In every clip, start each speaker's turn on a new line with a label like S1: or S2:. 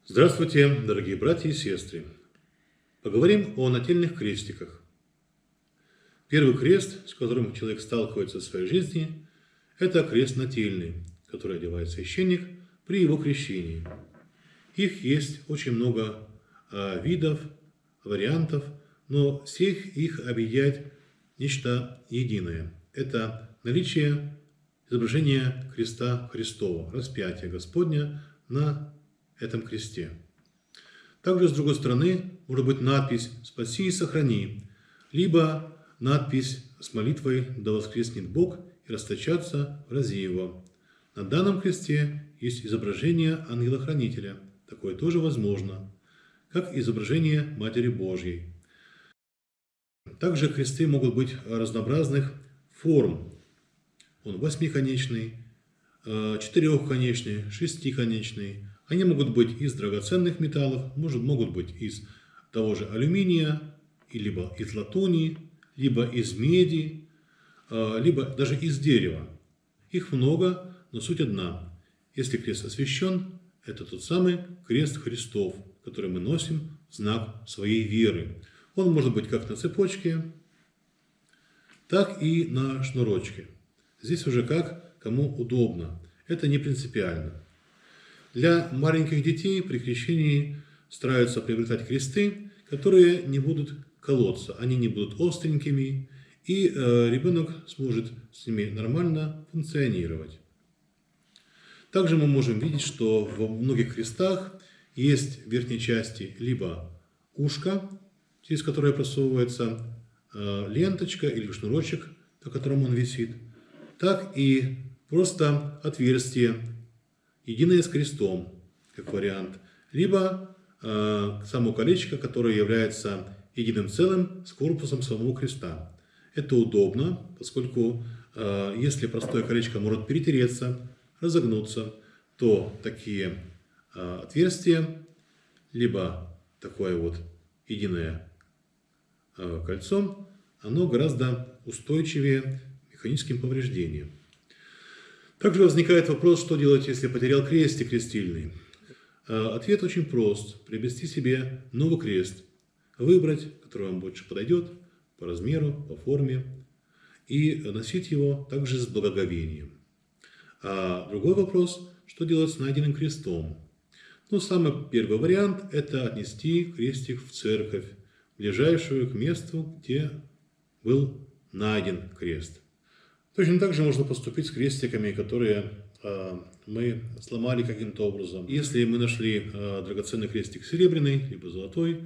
S1: Здравствуйте, дорогие братья и сестры! Поговорим о нательных крестиках. Первый крест, с которым человек сталкивается в своей жизни, это крест нательный, который одевает священник при его крещении. Их есть очень много видов, вариантов, но всех их объединяет нечто единое. Это наличие изображения креста Христова, распятия Господня на этом кресте. Также, с другой стороны, может быть надпись «Спаси и сохрани», либо надпись с молитвой «Да воскреснет Бог и расточаться в рази Его». На данном кресте есть изображение ангела-хранителя, такое тоже возможно, как изображение Матери Божьей. Также кресты могут быть разнообразных форм. Он восьмиконечный, четырехконечный, шестиконечный. Они могут быть из драгоценных металлов, могут быть из того же алюминия, либо из латуни, либо из меди, либо даже из дерева. Их много, но суть одна. Если крест освящен, это тот самый крест Христов, который мы носим в знак своей веры. Он может быть как на цепочке, так и на шнурочке. Здесь уже как кому удобно. Это не принципиально. Для маленьких детей при крещении стараются приобретать кресты, которые не будут колоться, они не будут остренькими, и ребенок сможет с ними нормально функционировать. Также мы можем видеть, что в многих крестах есть в верхней части либо ушко, через которое просовывается ленточка или шнурочек, на котором он висит, так и просто отверстие, единое с крестом, как вариант, либо само колечко, которое является единым целым с корпусом самого креста. Это удобно, поскольку если простое колечко может перетереться, разогнуться, то такие отверстия, либо такое вот единое кольцо, оно гораздо устойчивее механическим повреждениям. Также возникает вопрос, что делать, если потерял крестик крестильный. Ответ очень прост. Приобрести себе новый крест, выбрать, который вам больше подойдет по размеру, по форме, и носить его также с благоговением. А другой вопрос, что делать с найденным крестом. Самый первый вариант – это отнести крестик в церковь, ближайшую к месту, где был найден крест. Точно так же можно поступить с крестиками, которые мы сломали каким-то образом. Если мы нашли драгоценный крестик серебряный, либо золотой,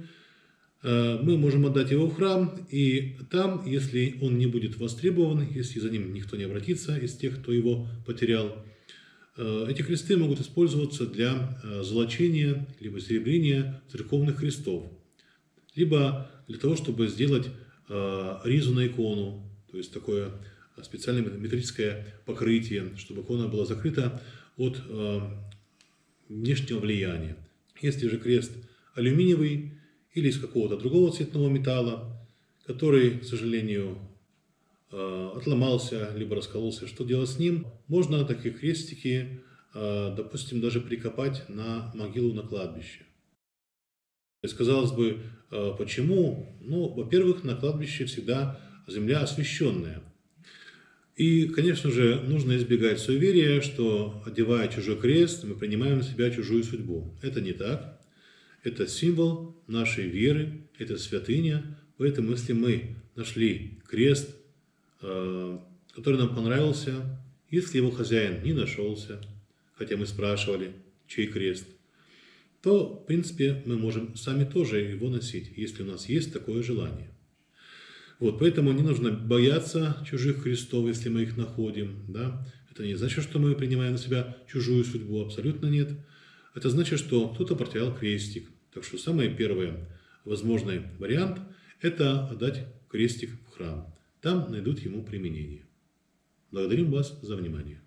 S1: мы можем отдать его в храм, и там, если он не будет востребован, если за ним никто не обратится из тех, кто его потерял, эти кресты могут использоваться для золочения, либо серебрения церковных крестов, либо для того, чтобы сделать ризу на икону, то есть такое специальное металлическое покрытие, чтобы икона была закрыта от внешнего влияния. Если же крест алюминиевый или из какого-то другого цветного металла, который, к сожалению, отломался, либо раскололся, что делать с ним? Можно такие крестики, допустим, даже прикопать на могилу на кладбище. Казалось бы, почему? Во-первых, на кладбище всегда земля освященная. И, конечно же, нужно избегать суеверия, что, одевая чужой крест, мы принимаем на себя чужую судьбу. Это не так. Это символ нашей веры, это святыня. Поэтому, если мы нашли крест, который нам понравился, если его хозяин не нашелся, хотя мы спрашивали, чей крест, то, в принципе, мы можем сами тоже его носить, если у нас есть такое желание. Поэтому не нужно бояться чужих крестов, если мы их находим. Да? Это не значит, что мы принимаем на себя чужую судьбу, абсолютно нет. Это значит, что кто-то потерял крестик. Так что самый первый возможный вариант – это отдать крестик в храм. Там найдут ему применение. Благодарим вас за внимание.